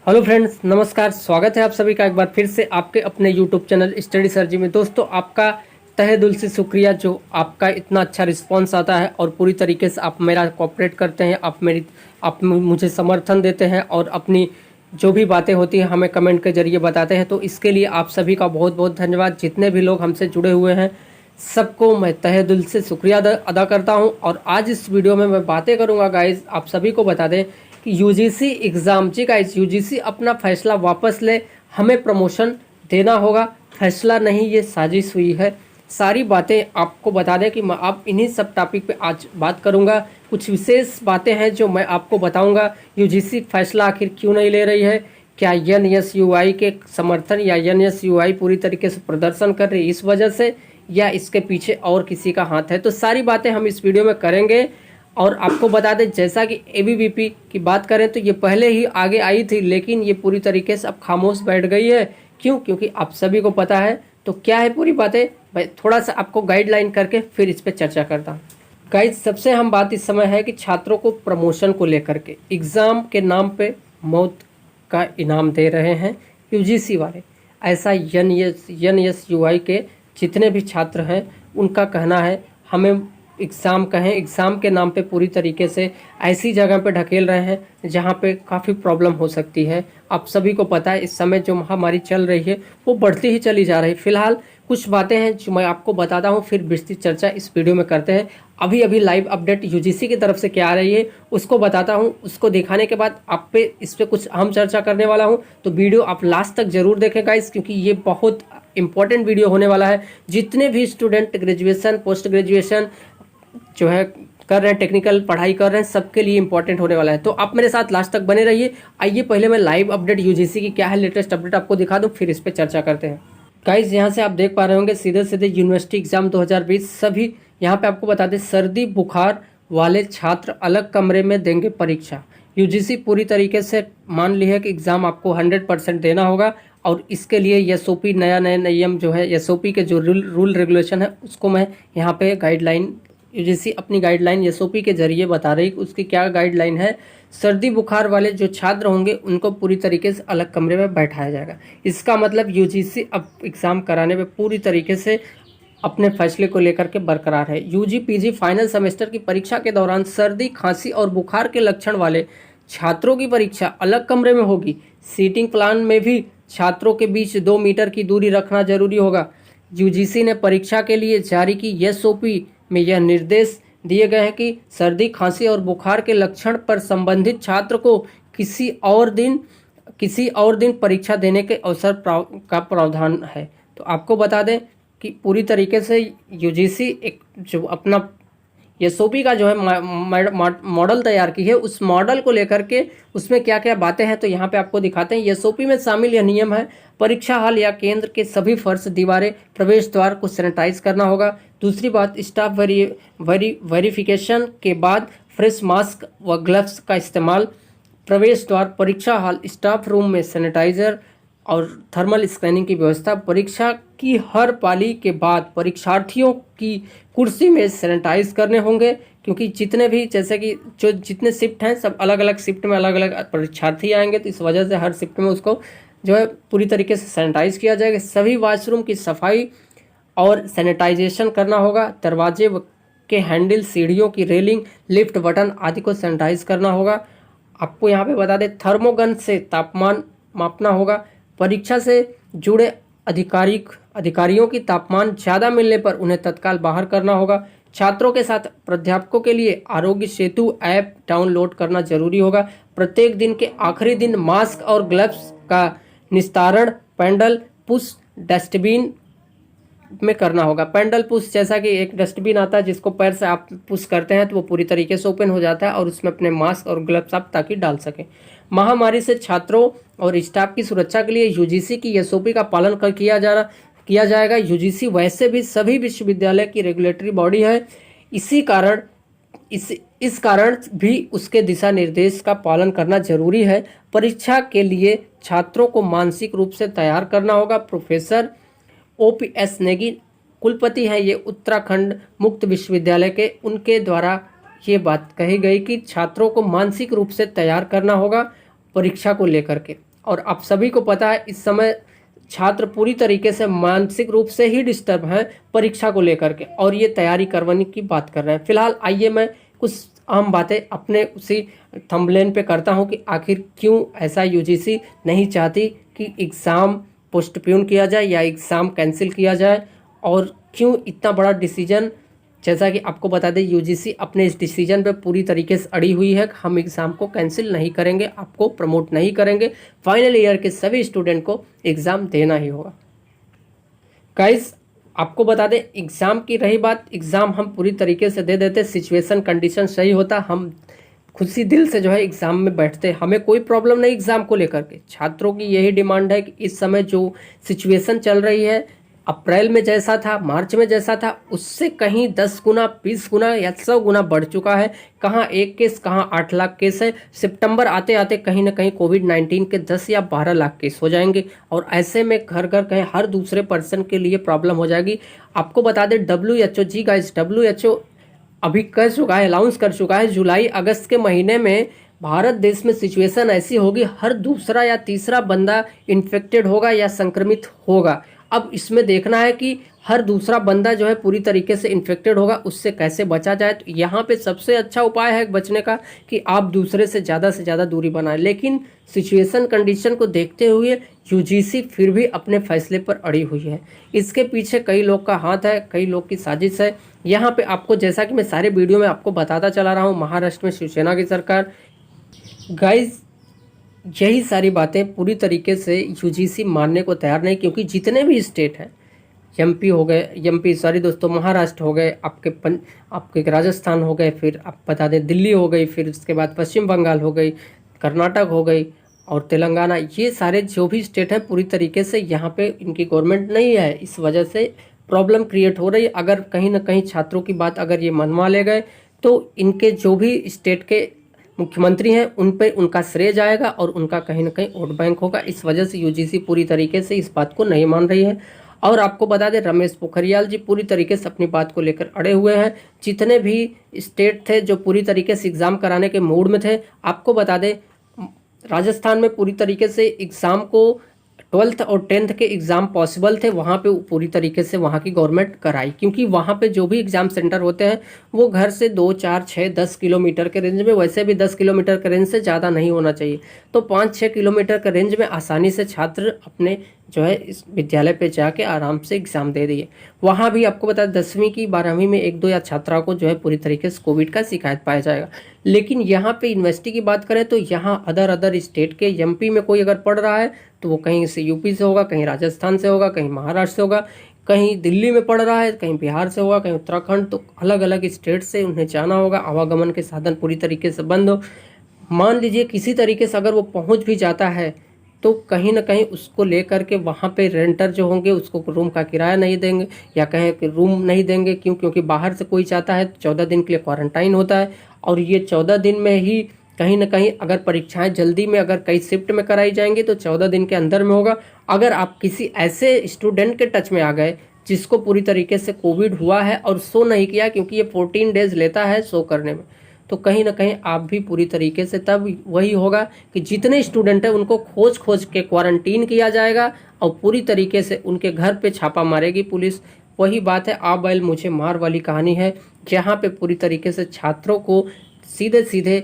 Hello friends, नमस्कार। स्वागत है आप सभी का एक बार फिर से आपके अपने यूट्यूब चैनल स्टडी सर्जी में। दोस्तों, आपका तहे दिल से शुक्रिया जो आपका इतना अच्छा रिस्पांस आता है और पूरी तरीके से आप मेरा कोऑपरेट करते हैं। आप मुझे समर्थन देते हैं और अपनी जो भी बातें होती हैं हमें कमेंट के जरिए बताते हैं। तो इसके लिए आप सभी का बहुत बहुत धन्यवाद। जितने भी लोग हमसे जुड़े हुए हैं सबको मैं तहे दिल से शुक्रिया अदा करता हूं। और आज इस वीडियो में मैं बातें करूंगा गाइज, आप सभी को बता दें कि यूजीसी एग्ज़ाम, जी गाइज, यूजीसी अपना फैसला वापस ले, हमें प्रमोशन देना होगा। फैसला नहीं, ये साजिश हुई है। सारी बातें आपको बता दें कि मैं आप इन्हीं सब टॉपिक पे आज बात करूंगा। कुछ विशेष बातें हैं जो मैं आपको बताऊंगा। यूजीसी फैसला आखिर क्यों नहीं ले रही है? क्या एनएसयूआई के समर्थन या एनएसयूआई पूरी तरीके से प्रदर्शन कर रही है इस वजह से, या इसके पीछे और किसी का हाथ है? तो सारी बातें हम इस वीडियो में करेंगे। और आपको बता दें, जैसा कि एबीवीपी की बात करें तो ये पहले ही आगे आई थी, लेकिन ये पूरी तरीके से अब खामोश बैठ गई है। क्यों? क्योंकि आप सभी को पता है। तो क्या है पूरी बातें, भाई थोड़ा सा आपको गाइडलाइन करके फिर इस पर चर्चा करता हूँ। गाइड, सबसे अहम बात इस समय है कि छात्रों को प्रमोशन को लेकर के एग्ज़ाम के नाम पे मौत का इनाम दे रहे हैं यूजीसी वाले। ऐसा एनएसयूआई के जितने भी छात्र हैं उनका कहना है। हमें एग्ज़ाम के नाम पे पूरी तरीके से ऐसी जगह पे ढकेल रहे हैं जहाँ पे काफ़ी प्रॉब्लम हो सकती है। आप सभी को पता है इस समय जो महामारी चल रही है वो बढ़ती ही चली जा रही है। फिलहाल कुछ बातें हैं जो मैं आपको बताता हूँ, फिर विस्तृत चर्चा इस वीडियो में करते हैं। अभी लाइव अपडेट यूजीसी की तरफ से क्या आ रही है उसको बताता हूँ। उसको दिखाने के बाद आप पे इस पर कुछ अहम चर्चा करने वाला हूँ। तो वीडियो आप लास्ट तक जरूर देखें गाइस, क्योंकि ये बहुत इंपॉर्टेंट वीडियो होने वाला है। जितने भी स्टूडेंट ग्रेजुएशन, पोस्ट ग्रेजुएशन जो है कर रहे हैं, टेक्निकल पढ़ाई कर रहे हैं, सबके लिए इंपॉर्टेंट होने वाला है। तो आप मेरे साथ लास्ट तक बने रहिए। आइए पहले मैं लाइव अपडेट यूजीसी की क्या है लेटेस्ट अपडेट आपको दिखा दूं, फिर इस पर चर्चा करते हैं। गाइज, यहाँ से आप देख पा रहे होंगे सीधे यूनिवर्सिटी एग्जाम 2020 सभी। यहाँ पे आपको बता दें, सर्दी बुखार वाले छात्र अलग कमरे में देंगे परीक्षा। यूजीसी पूरी तरीके से मान ली है कि एग्ज़ाम आपको 100% देना होगा। और इसके लिए एसओपी, नया नियम जो है, एसओपी के जो रूल रेगुलेशन है उसको मैं यहाँ पे गाइडलाइन, यूजीसी अपनी गाइडलाइन एसओपी के जरिए बता रही। उसकी क्या गाइडलाइन है? सर्दी बुखार वाले जो छात्र होंगे उनको पूरी तरीके से अलग कमरे में बैठाया जाएगा। इसका मतलब यूजीसी अब एग्ज़ाम कराने में पूरी तरीके से अपने फैसले को लेकर के बरकरार है। यूजी पीजी फाइनल सेमेस्टर की परीक्षा के दौरान सर्दी, खांसी और बुखार के लक्षण वाले छात्रों की परीक्षा अलग कमरे में होगी। सीटिंग प्लान में भी छात्रों के बीच 2 मीटर की दूरी रखना जरूरी होगा। यूजीसी ने परीक्षा के लिए जारी की एसओपी में यह निर्देश दिए गए हैं कि सर्दी, खांसी और बुखार के लक्षण पर संबंधित छात्र को किसी और दिन परीक्षा देने के अवसर का प्रावधान है। तो आपको बता दें कि पूरी तरीके से यूजीसी एक जो अपना एसओपी का जो है मॉडल तैयार की है, उस मॉडल को लेकर के उसमें क्या क्या बातें हैं तो यहाँ पे आपको दिखाते हैं। एसओपी में शामिल यह नियम है, परीक्षा हॉल या केंद्र के सभी फर्श, दीवारें, प्रवेश द्वार को सैनिटाइज करना होगा। दूसरी बात, स्टाफ वेरिफिकेशन के बाद फ्रेश मास्क व ग्लव्स का इस्तेमाल। प्रवेश द्वार, परीक्षा हॉल, स्टाफ रूम में सैनिटाइजर और थर्मल स्कैनिंग की व्यवस्था। परीक्षा की हर पाली के बाद परीक्षार्थियों की कुर्सी में सैनिटाइज करने होंगे, क्योंकि जितने भी जैसे कि जो जितने शिफ्ट हैं सब अलग अलग शिफ्ट में अलग अलग परीक्षार्थी आएंगे, तो इस वजह से हर शिफ्ट में उसको जो है पूरी तरीके से सैनिटाइज किया जाएगा। सभी वॉशरूम की सफाई और सैनिटाइजेशन करना होगा। दरवाजे के हैंडल, सीढ़ियों की रेलिंग, लिफ्ट बटन आदि को सैनिटाइज करना होगा। आपको यहाँ पे बता दें, थर्मोगन से तापमान मापना होगा। परीक्षा से जुड़े अधिकारियों की तापमान ज़्यादा मिलने पर उन्हें तत्काल बाहर करना होगा। छात्रों के साथ प्राध्यापकों के लिए आरोग्य सेतु ऐप डाउनलोड करना जरूरी होगा। प्रत्येक दिन के आखिरी दिन मास्क और ग्लव्स का निस्तारण पैडल पुश डस्टबिन में करना होगा। पैडल पुश, जैसा कि एक डस्टबिन आता है जिसको पैर से आप पुश करते हैं तो वो पूरी तरीके से ओपन हो जाता है और उसमें अपने मास्क और ग्लव्स आप ताकि डाल सकें। महामारी से छात्रों और स्टाफ की सुरक्षा के लिए यूजीसी की एसओपी का पालन किया जाएगा। यूजीसी वैसे भी सभी विश्वविद्यालय की रेगुलेटरी बॉडी है, इस कारण भी उसके दिशा निर्देश का पालन करना जरूरी है। परीक्षा के लिए छात्रों को मानसिक रूप से तैयार करना होगा। प्रोफेसर ओपीएस नेगी कुलपति हैं ये उत्तराखंड मुक्त विश्वविद्यालय के, उनके द्वारा ये बात कही गई कि छात्रों को मानसिक रूप से तैयार करना होगा परीक्षा को लेकर के। और आप सभी को पता है इस समय छात्र पूरी तरीके से मानसिक रूप से ही डिस्टर्ब हैं परीक्षा को लेकर के, और ये तैयारी करवाने की बात कर रहे हैं। फिलहाल आइए मैं कुछ आम बातें अपने उसी थंबनेल पे करता हूं कि आखिर क्यों ऐसा यूजीसी नहीं चाहती कि एग्ज़ाम पोस्टपोन किया जाए या एग्ज़ाम कैंसिल किया जाए, और क्यों इतना बड़ा डिसीजन। जैसा कि आपको बता दें यूजीसी अपने इस डिसीजन पे पूरी तरीके से अड़ी हुई है। हम एग्ज़ाम को कैंसिल नहीं करेंगे, आपको प्रमोट नहीं करेंगे, फाइनल ईयर के सभी स्टूडेंट को एग्ज़ाम देना ही होगा। गाइस आपको बता दें एग्ज़ाम की रही बात, एग्ज़ाम हम पूरी तरीके से दे देते, सिचुएशन कंडीशन सही होता, हम खुशी दिल से जो है एग्ज़ाम में बैठते, हमें कोई प्रॉब्लम नहीं एग्ज़ाम को लेकर के। छात्रों की यही डिमांड है कि इस समय जो सिचुएशन चल रही है, अप्रैल में जैसा था, मार्च में जैसा था, उससे कहीं 10 गुना 20 गुना या 100 गुना बढ़ चुका है। कहाँ 1 केस, कहाँ 8 लाख केस है। सितंबर आते आते कहीं ना कहीं कोविड-19 के 10 या 12 लाख केस हो जाएंगे, और ऐसे में घर घर कहीं हर दूसरे पर्सन के लिए प्रॉब्लम हो जाएगी। आपको बता दें WHO जी गाइस, WHO अभी कर चुका है, अनाउंस कर चुका है, जुलाई अगस्त के महीने में भारत देश में सिचुएशन ऐसी होगी, हर दूसरा या तीसरा बंदा इन्फेक्टेड होगा या संक्रमित होगा। अब इसमें देखना है कि हर दूसरा बंदा जो है पूरी तरीके से इन्फेक्टेड होगा, उससे कैसे बचा जाए। तो यहाँ पे सबसे अच्छा उपाय है बचने का कि आप दूसरे से ज़्यादा दूरी बनाएं। लेकिन सिचुएशन कंडीशन को देखते हुए यूजीसी फिर भी अपने फैसले पर अड़ी हुई है। इसके पीछे कई लोग का हाथ है, कई लोग की साजिश है। यहाँ पे आपको, जैसा कि मैं सारे वीडियो में आपको बताता चला रहा हूँ, महाराष्ट्र में शिवसेना की सरकार, गाइज यही सारी बातें पूरी तरीके से यूजीसी मानने को तैयार नहीं, क्योंकि जितने भी स्टेट हैं, एमपी हो गए, महाराष्ट्र हो गए, आपके राजस्थान हो गए, फिर आप बता दें दिल्ली हो गई, फिर उसके बाद पश्चिम बंगाल हो गई, कर्नाटक हो गई और तेलंगाना, ये सारे जो भी स्टेट हैं पूरी तरीके से यहाँ पे इनकी गवर्नमेंट नहीं है, इस वजह से प्रॉब्लम क्रिएट हो रही है। अगर कहीं ना कहीं छात्रों की बात अगर ये मनवा ले गए तो इनके जो भी स्टेट के मुख्यमंत्री हैं उन पे उनका श्रेय जाएगा और उनका कहीं ना कहीं वोट बैंक होगा। इस वजह से यूजीसी पूरी तरीके से इस बात को नहीं मान रही है। और आपको बता दें रमेश पोखरियाल जी पूरी तरीके से अपनी बात को लेकर अड़े हुए हैं। जितने भी स्टेट थे जो पूरी तरीके से एग्ज़ाम कराने के मूड में थे, आपको बता दें राजस्थान में पूरी तरीके से एग्ज़ाम को 12th और 10th के एग्ज़ाम पॉसिबल थे, वहाँ पे पूरी तरीके से वहाँ की गवर्नमेंट कराई, क्योंकि वहाँ पे जो भी एग्ज़ाम सेंटर होते हैं वो घर से 2, 4, 6, 10 किलोमीटर के रेंज में, वैसे भी 10 किलोमीटर के रेंज से ज़्यादा नहीं होना चाहिए, तो 5-6 किलोमीटर के रेंज में आसानी से छात्र अपने जो है इस विद्यालय पे जाके आराम से एग्ज़ाम दे दिए। वहाँ भी आपको बता 10वीं की 12वीं में 1-2 या छात्रा को जो है पूरी तरीके से कोविड का शिकायत पाया जाएगा। लेकिन यहाँ पे यूनिवर्सिटी की बात करें तो यहाँ अदर स्टेट के एमपी में कोई अगर पढ़ रहा है तो वो कहीं से यूपी से होगा, कहीं राजस्थान से होगा, कहीं महाराष्ट्र से होगा, कहीं दिल्ली में पढ़ रहा है, कहीं बिहार से होगा, कहीं उत्तराखंड, तो अलग अलग स्टेट से उन्हें जाना होगा। आवागमन के साधन पूरी तरीके से बंद हो। मान लीजिए किसी तरीके से अगर वो पहुंच भी जाता है तो कहीं ना कहीं उसको लेकर के वहाँ पे रेंटर जो होंगे उसको रूम का किराया नहीं देंगे, या कहें कि रूम नहीं देंगे। क्यों? क्योंकि बाहर से कोई चाहता है 14 दिन के लिए क्वारंटाइन होता है, और ये 14 दिन में ही कहीं ना कहीं अगर परीक्षाएं जल्दी में अगर कई शिफ्ट में कराई जाएंगी तो 14 दिन के अंदर में होगा। अगर आप किसी ऐसे स्टूडेंट के टच में आ गए जिसको पूरी तरीके से कोविड हुआ है और शो नहीं किया, क्योंकि ये 14 डेज लेता है शो करने में, तो कहीं ना कहीं आप भी पूरी तरीके से तब वही होगा कि जितने स्टूडेंट हैं उनको खोज के क्वारंटीन किया जाएगा और पूरी तरीके से उनके घर पे छापा मारेगी पुलिस। वही बात है आ बैल मुझे मार वाली कहानी है, जहाँ पे पूरी तरीके से छात्रों को सीधे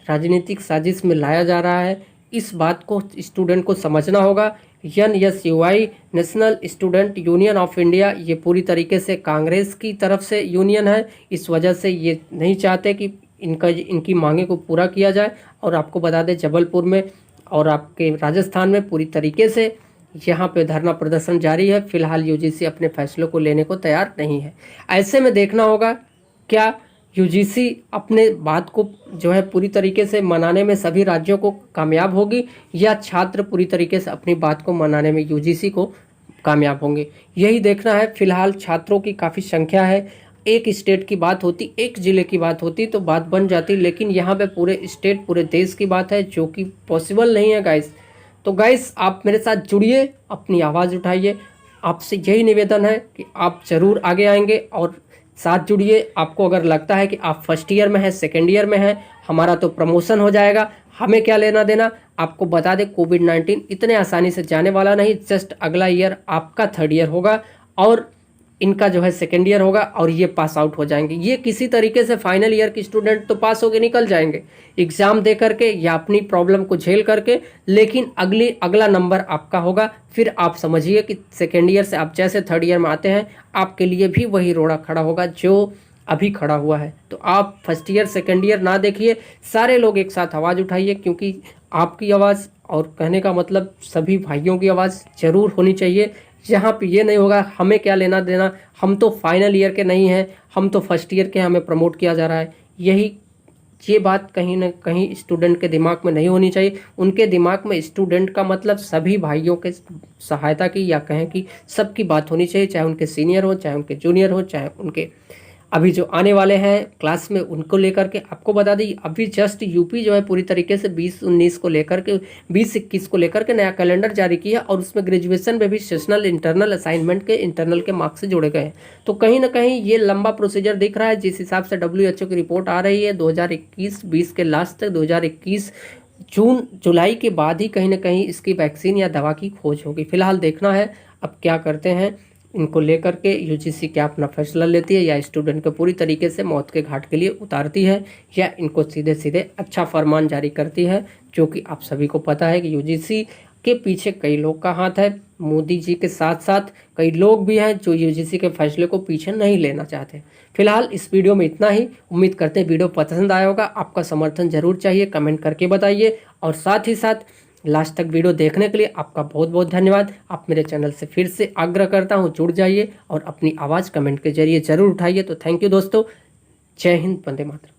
राजनीतिक साजिश में लाया जा रहा है। इस बात को स्टूडेंट को समझना होगा। NSUI national student union of India ये पूरी तरीके से कांग्रेस की तरफ से यूनियन है, इस वजह से ये नहीं चाहते कि इनकी मांगे को पूरा किया जाए। और आपको बता दें जबलपुर में और आपके राजस्थान में पूरी तरीके से यहाँ पे धरना प्रदर्शन जारी है। फिलहाल यूजीसी अपने फैसलों को लेने को तैयार नहीं है। ऐसे में देखना होगा क्या यूजीसी अपने बात को जो है पूरी तरीके से मनाने में सभी राज्यों को कामयाब होगी, या छात्र पूरी तरीके से अपनी बात को मनाने में यूजीसी को कामयाब होंगे, यही देखना है। फिलहाल छात्रों की काफ़ी संख्या है। एक स्टेट की बात होती, एक ज़िले की बात होती तो बात बन जाती, लेकिन यहाँ पे पूरे स्टेट पूरे देश की बात है, जो कि पॉसिबल नहीं है गाइस। तो गाइस आप मेरे साथ जुड़िए, अपनी आवाज़ उठाइए। आपसे यही निवेदन है कि आप ज़रूर आगे आएंगे और साथ जुड़िए। आपको अगर लगता है कि आप फर्स्ट ईयर में हैं, सेकेंड ईयर में हैं, हमारा तो प्रमोशन हो जाएगा, हमें क्या लेना देना। आपको बता दें कोविड-19 इतने आसानी से जाने वाला नहीं, जस्ट अगला ईयर आपका थर्ड ईयर होगा और इनका जो है सेकेंड ईयर होगा और ये पास आउट हो जाएंगे। ये किसी तरीके से फाइनल ईयर के स्टूडेंट तो पास होके निकल जाएंगे एग्जाम दे करके या अपनी प्रॉब्लम को झेल करके, लेकिन अगला नंबर आपका होगा। फिर आप समझिए कि सेकेंड ईयर से आप जैसे थर्ड ईयर में आते हैं आपके लिए भी वही रोड़ा खड़ा होगा जो अभी खड़ा हुआ है। तो आप फर्स्ट ईयर सेकेंड ईयर ना देखिए, सारे लोग एक साथ आवाज़ उठाइए, क्योंकि आपकी आवाज़ और कहने का मतलब सभी भाइयों की आवाज़ जरूर होनी चाहिए। जहाँ पे ये नहीं होगा हमें क्या लेना देना, हम तो फाइनल ईयर के नहीं हैं, हम तो फर्स्ट ईयर के, हमें प्रमोट किया जा रहा है, ये बात कहीं ना कहीं स्टूडेंट के दिमाग में नहीं होनी चाहिए। उनके दिमाग में स्टूडेंट का मतलब सभी भाइयों के सहायता की या कहें कि सबकी बात होनी चाहिए, चाहे उनके सीनियर हो, चाहे उनके जूनियर हो, चाहे उनके अभी जो आने वाले हैं क्लास में उनको लेकर के। आपको बता दें अभी जस्ट यूपी जो है पूरी तरीके से 20-19 को लेकर के 20-21 को लेकर के नया कैलेंडर जारी किया और उसमें ग्रेजुएशन में भी सेशनल इंटरनल असाइनमेंट के इंटरनल के मार्क्स से जोड़े गए हैं। तो कहीं ना कहीं ये लंबा प्रोसीजर दिख रहा है। जिस हिसाब से WHO की रिपोर्ट आ रही है 2021-20 के लास्ट तक 2021 जून जुलाई के बाद ही कहीं ना कहीं इसकी वैक्सीन या दवा की खोज होगी। फिलहाल देखना है अब क्या करते हैं इनको लेकर के, यूजीसी क्या अपना फैसला लेती है या स्टूडेंट को पूरी तरीके से मौत के घाट के लिए उतारती है या इनको सीधे सीधे अच्छा फरमान जारी करती है। जो कि आप सभी को पता है कि यूजीसी के पीछे कई लोग का हाथ है। मोदी जी के साथ साथ कई लोग भी हैं जो यूजीसी के फैसले को पीछे नहीं लेना चाहते। फिलहाल इस वीडियो में इतना ही। उम्मीद करते हैं वीडियो पसंद आया होगा। आपका समर्थन जरूर चाहिए, कमेंट करके बताइए और साथ ही साथ लास्ट तक वीडियो देखने के लिए आपका बहुत बहुत धन्यवाद। आप मेरे चैनल से फिर से आग्रह करता हूं जुड़ जाइए और अपनी आवाज़ कमेंट के जरिए जरूर उठाइए। तो थैंक यू दोस्तों, जय हिंद, वंदे मातरम।